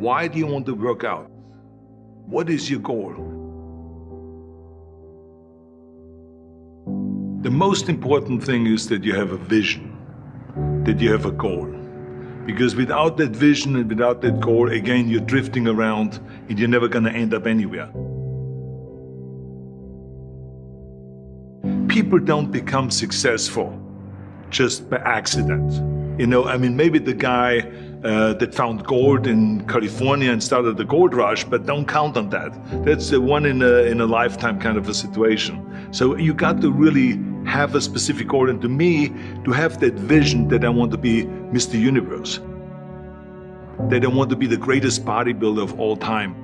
Why do you want to work out? What is your goal? The most important thing is that you have a vision, that you have a goal. Because without that vision and without that goal, again, you're drifting around and you're never going to end up anywhere. People don't become successful just by accident. You know, I mean, maybe the guy that found gold in California and started the gold rush, but don't count on that. That's the one in a lifetime kind of a situation. So you got to really have a specific goal. And to me, to have that vision that I want to be Mr. Universe, that I want to be the greatest bodybuilder of all time.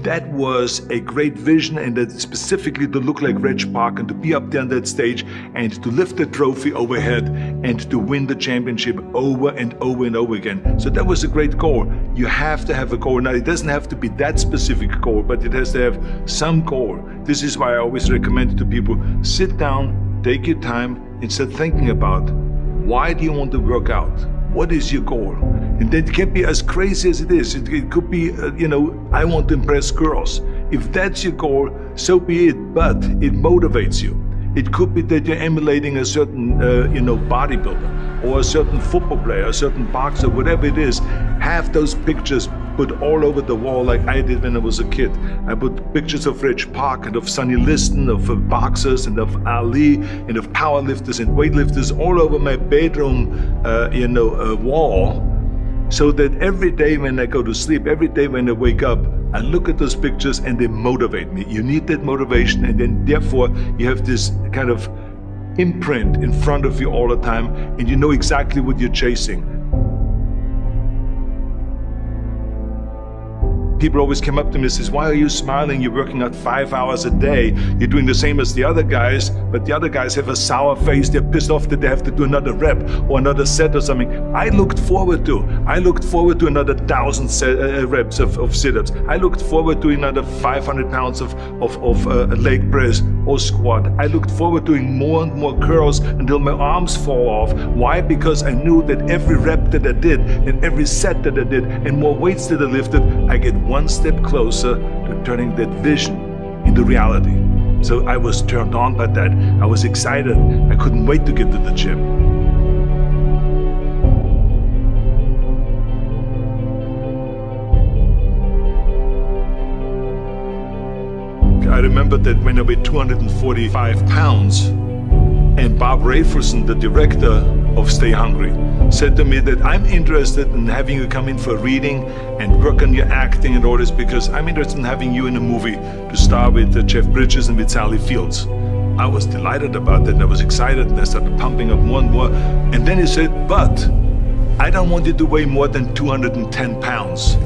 That was a great vision, and that specifically to look like Reg Park and to be up there on that stage and to lift the trophy overhead and to win the championship over and over and over again. So that was a great goal. You have to have a goal. Now, it doesn't have to be that specific goal, but it has to have some goal. This is why I always recommend to people, sit down, take your time, and start thinking about, why do you want to work out? What is your goal? And that can be as crazy as it is. It could be, I want to impress girls. If that's your goal, so be it, but it motivates you. It could be that you're emulating a certain, bodybuilder or a certain football player, a certain boxer, whatever it is. Have those pictures put all over the wall like I did when I was a kid. I put pictures of Reg Park and of Sonny Liston, of boxers and of Ali and of powerlifters and weightlifters all over my bedroom, wall. So that every day when I go to sleep, every day when I wake up, I look at those pictures and they motivate me. You need that motivation, and then therefore you have this kind of imprint in front of you all the time, and you know exactly what you're chasing. People always come up to me and says, why are you smiling? You're working out 5 hours a day. You're doing the same as the other guys, but the other guys have a sour face. They're pissed off that they have to do another rep or another set or something. I looked forward to another 1,000 reps of sit-ups. I looked forward to another 500 pounds of leg press or squat. I looked forward to doing more and more curls until my arms fall off. Why? Because I knew that every rep that I did and every set that I did and more weights that I lifted, I get one step closer to turning that vision into reality. So I was turned on by that. I was excited. I couldn't wait to get to the gym. I remember that when I weighed 245 pounds, and Bob Rafelson, the director of Stay Hungry, said to me that I'm interested in having you come in for a reading and work on your acting and all this, because I'm interested in having you in a movie to star with Jeff Bridges and with Sally Fields. I was delighted about that, and I was excited, and I started pumping up more and more. And then he said, but I don't want you to weigh more than 210 pounds.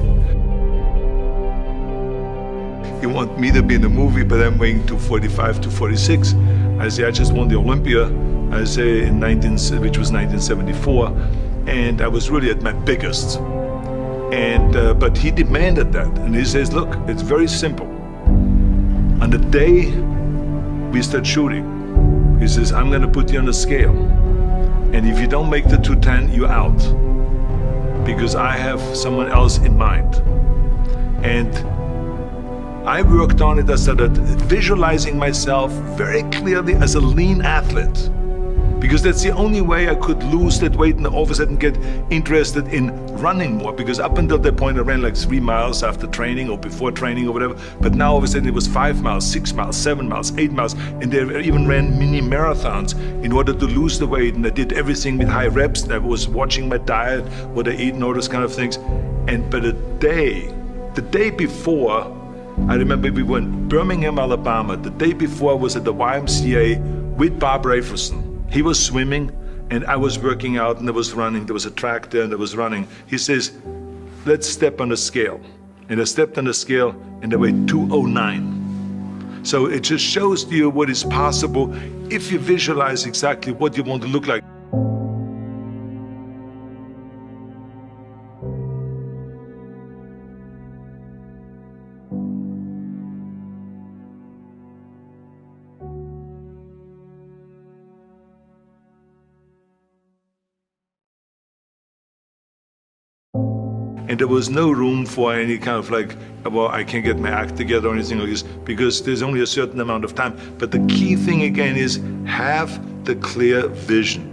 You want me to be in the movie, but I'm weighing 245, 246. I say, I just won the Olympia, I say, which was 1974, and I was really at my biggest. And but he demanded that, and he says, look, it's very simple. On the day we start shooting, he says, I'm gonna put you on a scale, and if you don't make the 210, you're out, because I have someone else in mind. And I worked on it. I started visualizing myself very clearly as a lean athlete, because that's the only way I could lose that weight and all of a sudden get interested in running more, because up until that point I ran like 3 miles after training or before training or whatever, but now all of a sudden it was 5 miles, 6 miles, 7 miles, 8 miles, and they even ran mini marathons in order to lose the weight, and I did everything with high reps, and I was watching my diet, what I eat and all those kind of things. And but the day before, I remember we were in Birmingham, Alabama. The day before I was at the YMCA with Bob Rafelson. He was swimming and I was working out, and I was running. There was a track there and I was running. He says, let's step on the scale. And I stepped on the scale and I weighed 209. So it just shows to you what is possible if you visualize exactly what you want to look like. And there was no room for any kind of like, well, I can't get my act together or anything like this, because there's only a certain amount of time. But the key thing again is have the clear vision.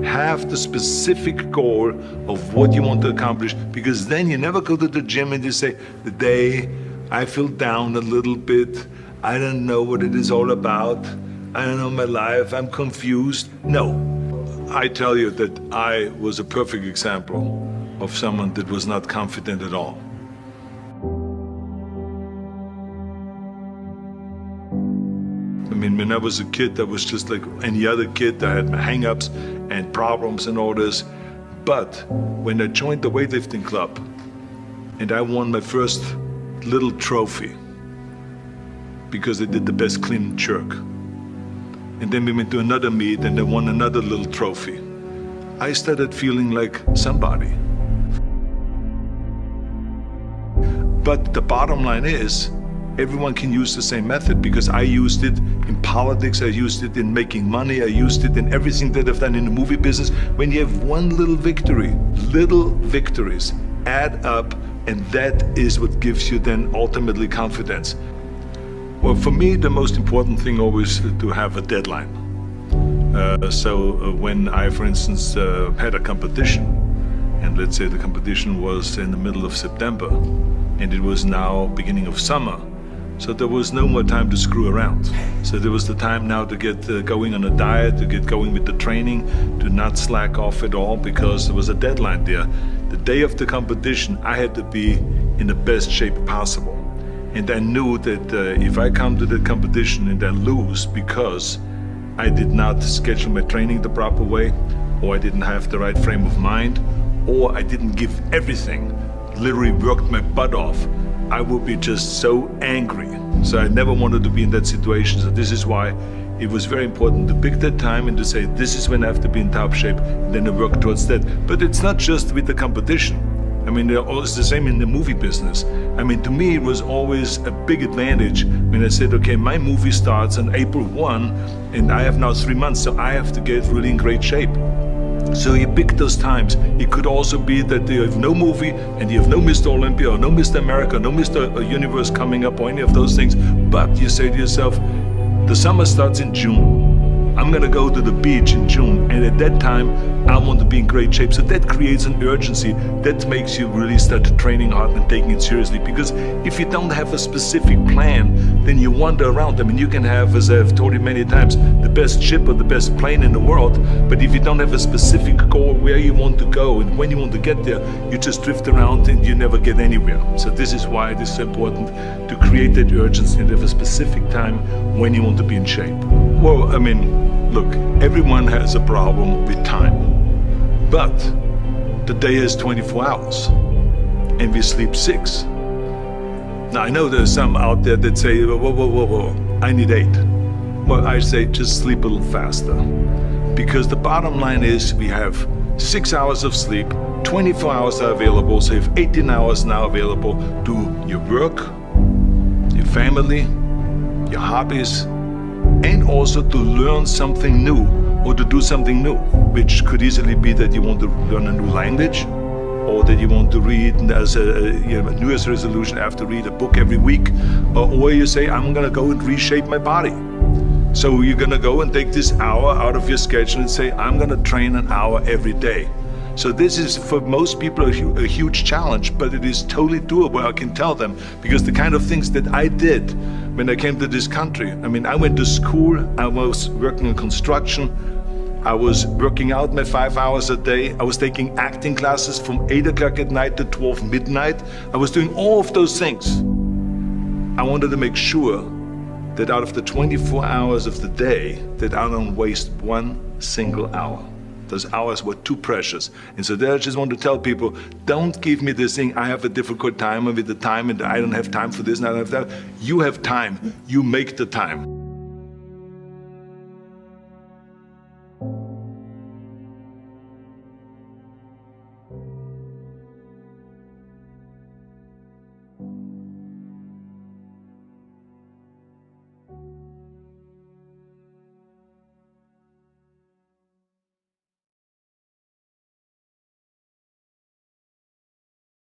Have the specific goal of what you want to accomplish, because then you never go to the gym and you say, the day I feel down a little bit, I don't know what it is all about, I don't know my life, I'm confused. No, I tell you that I was a perfect example of someone that was not confident at all. I mean, when I was a kid, I was just like any other kid. I had my hang-ups and problems and all this. But when I joined the weightlifting club and I won my first little trophy because I did the best clean and jerk, and then we went to another meet and I won another little trophy, I started feeling like somebody. But the bottom line is, everyone can use the same method, because I used it in politics, I used it in making money, I used it in everything that I've done in the movie business. When you have one little victory, little victories add up, and that is what gives you then ultimately confidence. Well, for me, the most important thing always is to have a deadline. So when I, for instance, had a competition, and let's say the competition was in the middle of September, and it was now beginning of summer, so there was no more time to screw around. So there was the time now to get going on a diet, to get going with the training, to not slack off at all, because there was a deadline there. The day of the competition, I had to be in the best shape possible. And I knew that if I come to the competition and I lose because I did not schedule my training the proper way, or I didn't have the right frame of mind, or I didn't give everything, literally worked my butt off, I would be just so angry. So I never wanted to be in that situation. So this is why it was very important to pick that time and to say, this is when I have to be in top shape, and then to work towards that. But it's not just with the competition. I mean, it's the same in the movie business. I mean, to me, it was always a big advantage when I said, okay, my movie starts on April 1, and I have now 3 months, so I have to get really in great shape. So you pick those times. It could also be that you have no movie and you have no Mr. Olympia or no Mr. America, no Mr. Universe coming up or any of those things. But you say to yourself, the summer starts in June. I'm gonna go to the beach in June, and at that time I want to be in great shape. So that creates an urgency that makes you really start training hard and taking it seriously. Because if you don't have a specific plan, then you wander around. I mean, you can have, as I've told you many times, the best ship or the best plane in the world, but if you don't have a specific goal where you want to go and when you want to get there, you just drift around and you never get anywhere. So this is why it is so important to create that urgency and have a specific time when you want to be in shape. Well, I mean, look, everyone has a problem with time, but the day has 24 hours and we sleep 6. Now, I know there's some out there that say, whoa, I need 8. Well, I say just sleep a little faster, because the bottom line is we have 6 hours of sleep, 24 hours are available, so you have 18 hours now available to your work, your family, your hobbies, and also to learn something new or to do something new, which could easily be that you want to learn a new language, or that you want to read as a New Year's resolution, I have to read a book every week, or you say, I'm gonna go and reshape my body. So you're gonna go and take this hour out of your schedule and say, I'm gonna train an hour every day. So this is, for most people, a huge challenge, but it is totally doable, I can tell them, because the kind of things that I did when I came to this country, I mean, I went to school, I was working in construction, I was working out my 5 hours a day, I was taking acting classes from 8 o'clock at night to 12 midnight, I was doing all of those things. I wanted to make sure that out of the 24 hours of the day, that I don't waste one single hour. Those hours were too precious. And so there I just want to tell people, don't give me this thing, I have a difficult time with the time and I don't have time for this and I don't have that. You have time, you make the time.